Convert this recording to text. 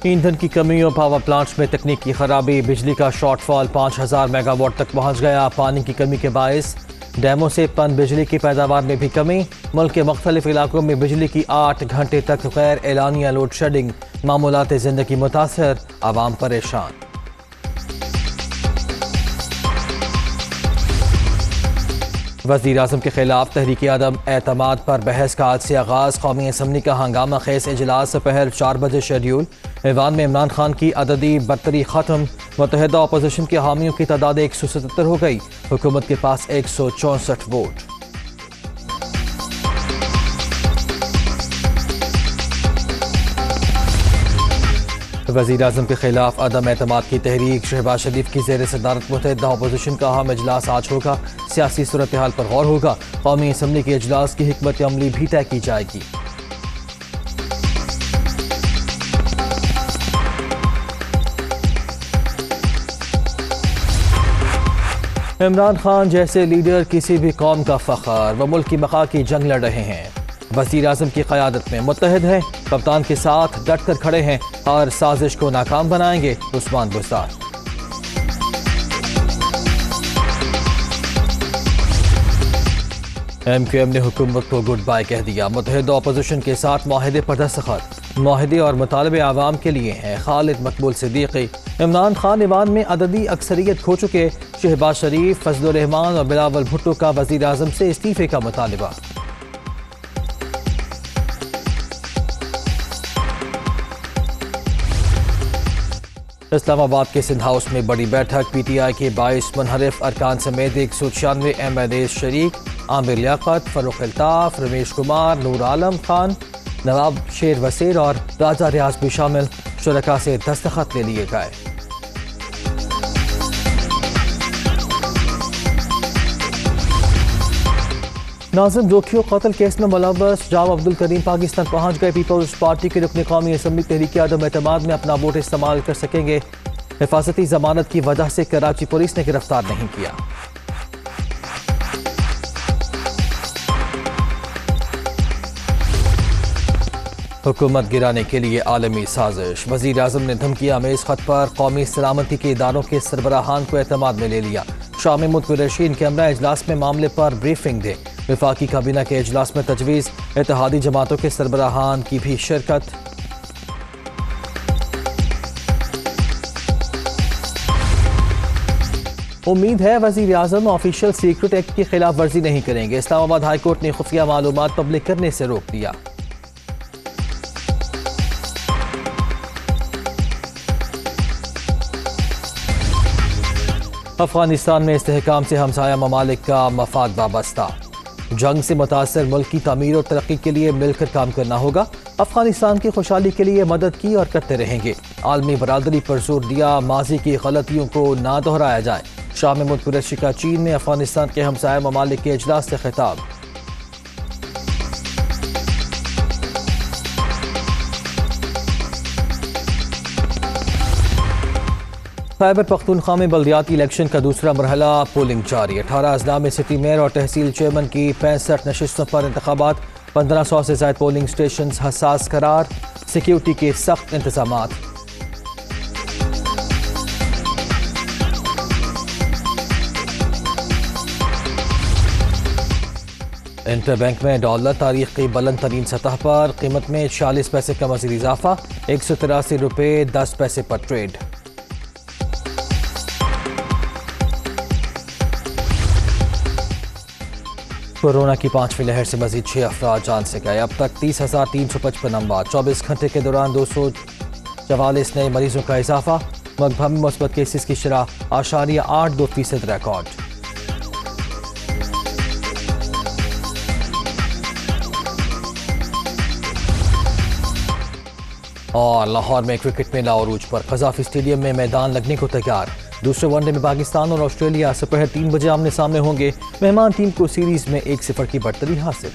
ایندھن کی کمی اور پاور پلانٹس میں تکنیکی خرابی، بجلی کا شارٹ فال 5000 میگا واٹ تک پہنچ گیا۔ پانی کی کمی کے باعث ڈیموں سے پن بجلی کی پیداوار میں بھی کمی۔ ملک کے مختلف علاقوں میں بجلی کی 8 گھنٹے تک غیر اعلانیہ لوڈ شیڈنگ، معمولات زندگی متاثر، عوام پریشان۔ وزیر اعظم کے خلاف تحریک عدم اعتماد پر بحث کا آج سے آغاز۔ قومی اسمبلی کا ہنگامہ خیز اجلاس دوپہر 4 بجے شیڈیول۔ ایوان میں عمران خان کی عددی برتری ختم، متحدہ اپوزیشن کے حامیوں کی تعداد 177 ہو گئی، حکومت کے پاس 164 ووٹ۔ وزیر اعظم کے خلاف عدم اعتماد کی تحریک، شہباز شریف کی زیر صدارت متحدہ اپوزیشن کا اہم اجلاس آج ہوگا۔ سیاسی صورتحال پر غور ہوگا۔ قومی اسمبلی کے اجلاس کی حکمت عملی بھی طے کی جائے گی۔ عمران خان جیسے لیڈر کسی بھی قوم کا فخر، وہ ملک کی بقا کی جنگ لڑ رہے ہیں، وزیر اعظم کی قیادت میں متحد ہیں، کپتان کے ساتھ ڈٹ کر کھڑے ہیں اور سازش کو ناکام بنائیں گے۔ Usman Buzdar. M Q M نے حکومت کو گڈ بائی کہہ دیا، متحدہ اپوزیشن کے ساتھ معاہدے پر دستخط، معاہدے اور مطالبے عوام کے لیے ہیں۔ خالد مقبول صدیقی۔ عمران خان ایوان میں عددی اکثریت کھو چکے، شہباز شریف، فضل الرحمان اور بلاول بھٹو کا وزیر اعظم سے استعفے کا مطالبہ۔ اسلام آباد کے سندھ ہاؤس میں بڑی بیٹھک، پی ٹی آئی کے 22 منحرف ارکان سمیت 196 ایم ایل اے شریک، عامر لیاقت، فروخ الطاف، رمیش کمار، نور عالم خان، نواب شیر وسیر اور راجہ ریاض بھی شامل۔ شرکاء سے دستخط لے لیے گئے۔ ناظم ذوقیو قتل کیس میں ملوث جاو عبدالکریم پاکستان پہنچ گئے۔ پیپلز پارٹی کے رکن قومی اسمبلی تحریک عدم اعتماد میں اپنا ووٹ استعمال کر سکیں گے۔ حفاظتی ضمانت کی وجہ سے کراچی پولیس نے گرفتار نہیں کیا۔ حکومت گرانے کے لیے عالمی سازش، وزیر اعظم نے دھمکی آمیز خط پر قومی سلامتی کے اداروں کے سربراہان کو اعتماد میں لے لیا۔ شام متورشین کیمرہ اجلاس میں معاملے پر بریفنگ دے۔ وفاقی کابینہ کے اجلاس میں تجویز، اتحادی جماعتوں کے سربراہان کی بھی شرکت۔ امید ہے وزیر اعظم آفیشیل سیکرٹ ایکٹ کی خلاف ورزی نہیں کریں گے، اسلام آباد ہائی کورٹ نے خفیہ معلومات پبلک کرنے سے روک دیا۔ افغانستان میں استحکام سے ہمسایہ ممالک کا مفاد وابستہ، جنگ سے متاثر ملک کی تعمیر اور ترقی کے لیے مل کر کام کرنا ہوگا۔ افغانستان کی خوشحالی کے لیے مدد کی اور کرتے رہیں گے۔ عالمی برادری پر زور دیا، ماضی کی غلطیوں کو نہ دہرایا جائے۔ شام متورشی کا چین میں افغانستان کے ہمسایہ ممالک کے اجلاس سے خطاب۔ خیبر پختونخوا میں بلدیاتی الیکشن کا دوسرا مرحلہ، پولنگ جاری۔ 18 اضلاع میں سٹی میئر اور تحصیل چیئرمین کی 65 نشستوں پر انتخابات۔ 1500 سے زائد پولنگ سٹیشنز حساس قرار، سیکیورٹی کے سخت انتظامات۔ انٹر بینک میں ڈالر تاریخ کی بلند ترین سطح پر، قیمت میں 46 پیسے کا مزید اضافہ، 183 روپے 10 پیسے پر ٹریڈ۔ کورونا کی 5ویں لہر سے مزید 6 افراد جان سے گئے۔ اب تک 30,355 اموات، 24 گھنٹے کے دوران 244 نئے مریضوں کا اضافہ۔ ملک بھر میں مثبت کیسز کی شرح 0.82% ریکارڈ۔ اور لاہور میں کرکٹ میلہ عروج پر، قذافی اسٹیڈیم میں میدان لگنے کو تیار۔ دوسرے ون ڈے میں پاکستان اور آسٹریلیا دوپہر 3 بجے آمنے سامنے ہوں گے۔ مہمان ٹیم کو سیریز میں 1-0 کی برتری حاصل۔